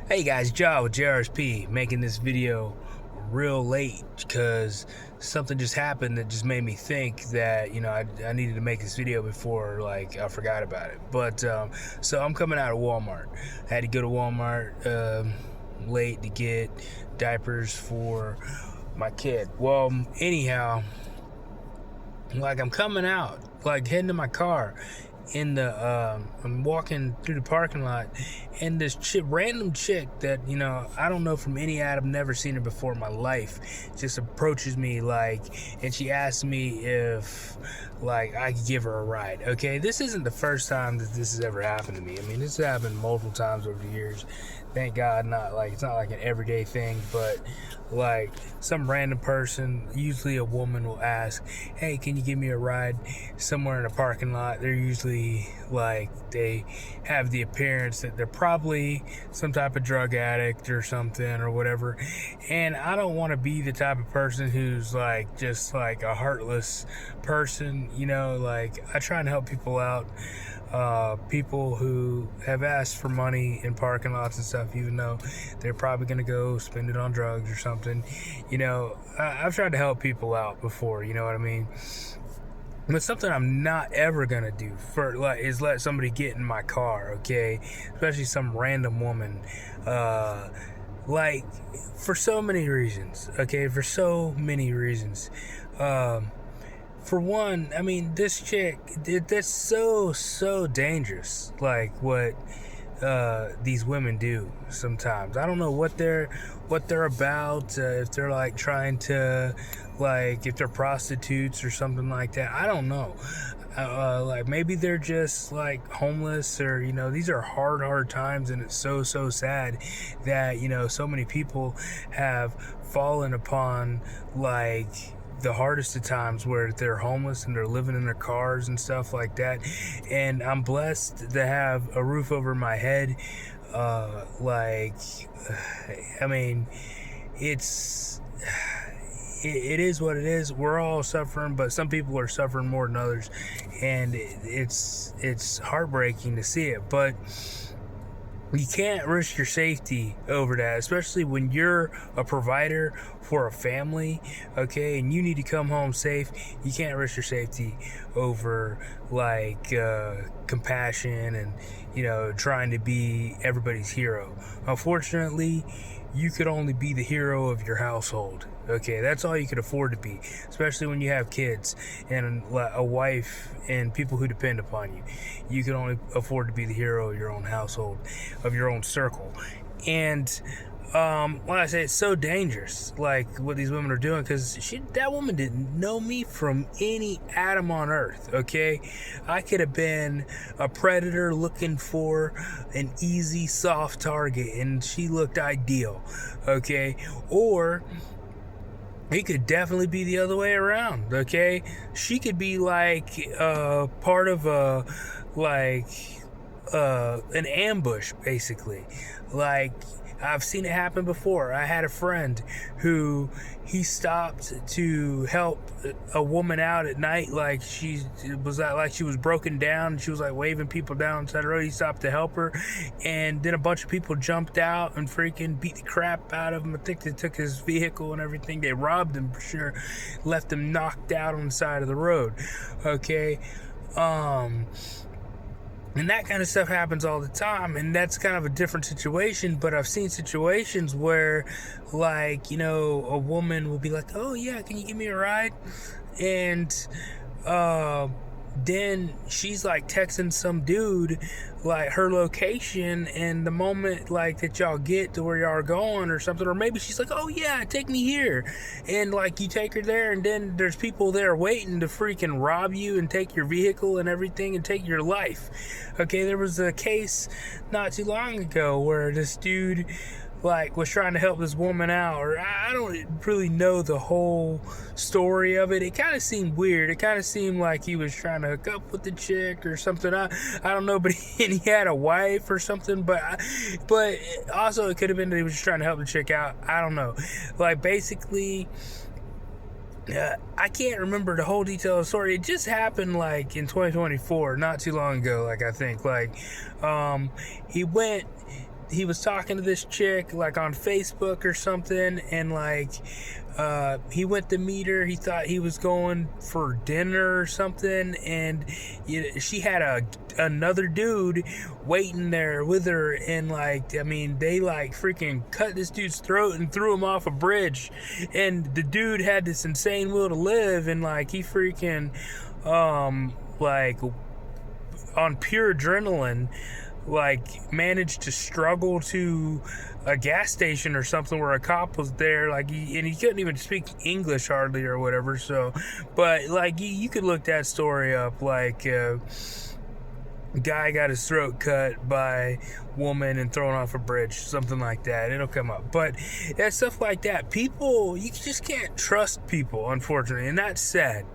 Hey guys, Joe with JRSP making this video real late because something just happened that just made me think that I needed to make this video before I forgot about it. But so I'm coming out of Walmart. I had to go to Walmart late to get diapers for my kid. Well, anyhow, I'm coming out, heading to my car. I'm walking through the parking lot, and this random chick that I don't know from any ad, I've never seen her before in my life, just approaches me and she asks me if I could give her a ride. Okay, this isn't the first time that this has ever happened to me. I mean, this has happened multiple times over the years. Thank God, it's not like an everyday thing, but some random person, usually a woman, will ask, "Hey, can you give me a ride?" somewhere in a parking lot. They're usually they have the appearance that they're probably some type of drug addict or something or whatever. And I don't want to be the type of person who's just a heartless person. I try and help people out. People who have asked for money in parking lots and stuff, even though they're probably going to go spend it on drugs or something. I've tried to help people out before, you know what I mean? But something I'm not ever going to do is let somebody get in my car, okay? Especially some random woman. For so many reasons, okay? For so many reasons. For one, I mean, this chick, that's so dangerous, what these women do sometimes. I don't know what they're about, if they're trying to, if they're prostitutes or something like that. I don't know. Maybe they're just homeless, or these are hard times, and it's so sad that so many people have fallen upon the hardest of times, where they're homeless and they're living in their cars and stuff like that. And I'm blessed to have a roof over my head. I mean, it is what it is. We're all suffering, but some people are suffering more than others, and it's heartbreaking to see it. But you can't risk your safety over that, especially when you're a provider for a family, okay, and you need to come home safe. You can't risk your safety over compassion and trying to be everybody's hero. Unfortunately, you could only be the hero of your household. Okay, that's all you could afford to be, especially when you have kids and a wife and people who depend upon you. You can only afford to be the hero of your own household, of your own circle. And like I say, it's so dangerous, what these women are doing, because that woman didn't know me from any atom on earth, okay? I could have been a predator looking for an easy, soft target, and she looked ideal, okay? Or it could definitely be the other way around, okay? She could be part of an ambush, basically. I've seen it happen before. I had a friend who he stopped to help a woman out at night, she was broken down, and she was waving people down inside the road. He stopped to help her, and then a bunch of people jumped out and freaking beat the crap out of him. I think they took his vehicle and everything. They robbed him for sure, left him knocked out on the side of the road, okay? And that kind of stuff happens all the time, and that's kind of a different situation. But I've seen situations where, a woman will be like, "Oh yeah, can you give me a ride?" And then she's texting some dude her location, and the moment that y'all get to where y'all are going or something, or maybe she's like, "Oh yeah, take me here," and you take her there, and then there's people there waiting to freaking rob you and take your vehicle and everything and take your life. Okay, there was a case not too long ago where this dude was trying to help this woman out, or I don't really know the whole story of it. It kind of seemed weird. It kind of seemed like he was trying to hook up with the chick or something. I don't know, but he had a wife or something. But also it could have been that he was just trying to help the chick out. I don't know. Basically, I can't remember the whole detail of the story. It just happened in 2024, not too long ago. I think he he was talking to this chick like on Facebook or something, and like he went to meet her. He thought he was going for dinner or something, and she had another dude waiting there with her, and like, I mean, they like freaking cut this dude's throat and threw him off a bridge, and the dude had this insane will to live, and like he freaking like on pure adrenaline, like managed to struggle to a gas station or something where a cop was there, like he couldn't even speak English hardly or whatever. So, but like you could look that story up, like guy got his throat cut by woman and thrown off a bridge, something like that. It'll come up. But that stuff like that, people, you just can't trust people, unfortunately, and that's sad.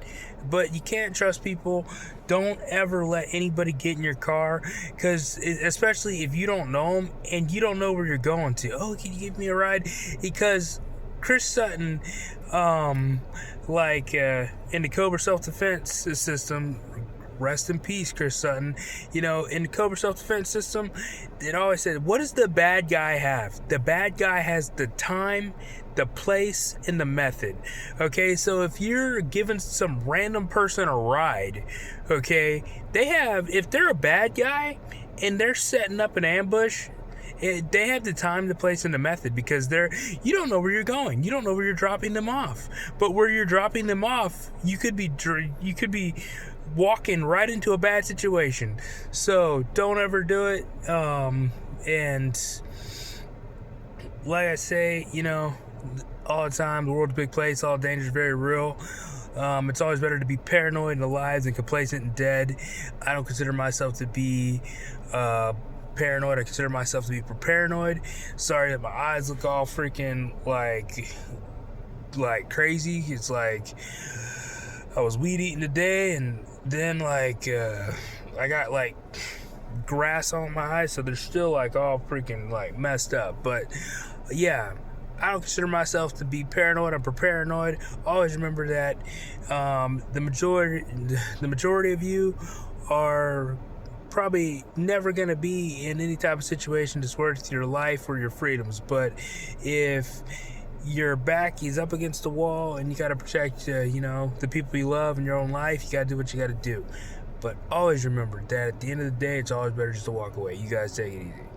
But you can't trust people. Don't ever let anybody get in your car, because especially if you don't know them and you don't know where you're going to. Oh, can you give me a ride? Because Chris Sutton, in the Cobra self-defense system, rest in peace, Chris Sutton. You know, in the Cobra self-defense system, it always said, what does the bad guy have? The bad guy has the time, the place, and the method. Okay, so if you're giving some random person a ride, okay, if they're a bad guy and they're setting up an ambush, they have the time, the place, and the method, because you don't know where you're going. You don't know where you're dropping them off. But where you're dropping them off, you could be walking right into a bad situation. So don't ever do it. And like I say, you know, all the time, the world's a big place, all danger is very real. It's always better to be paranoid and alive than complacent and dead. I don't consider myself to be paranoid. I consider myself to be paranoid. Sorry that my eyes look all freaking like crazy. It's like I was weed eating today, and then like I got like grass on my eyes, so they're still like all freaking like messed up. But yeah, I don't consider myself to be paranoid. I'm paranoid. Always remember that the majority of you are probably never going to be in any type of situation that's worth your life or your freedoms. But if your back is up against the wall and you got to protect the people you love in your own life, you got to do what you got to do. But always remember that at the end of the day, it's always better just to walk away. You guys take it easy.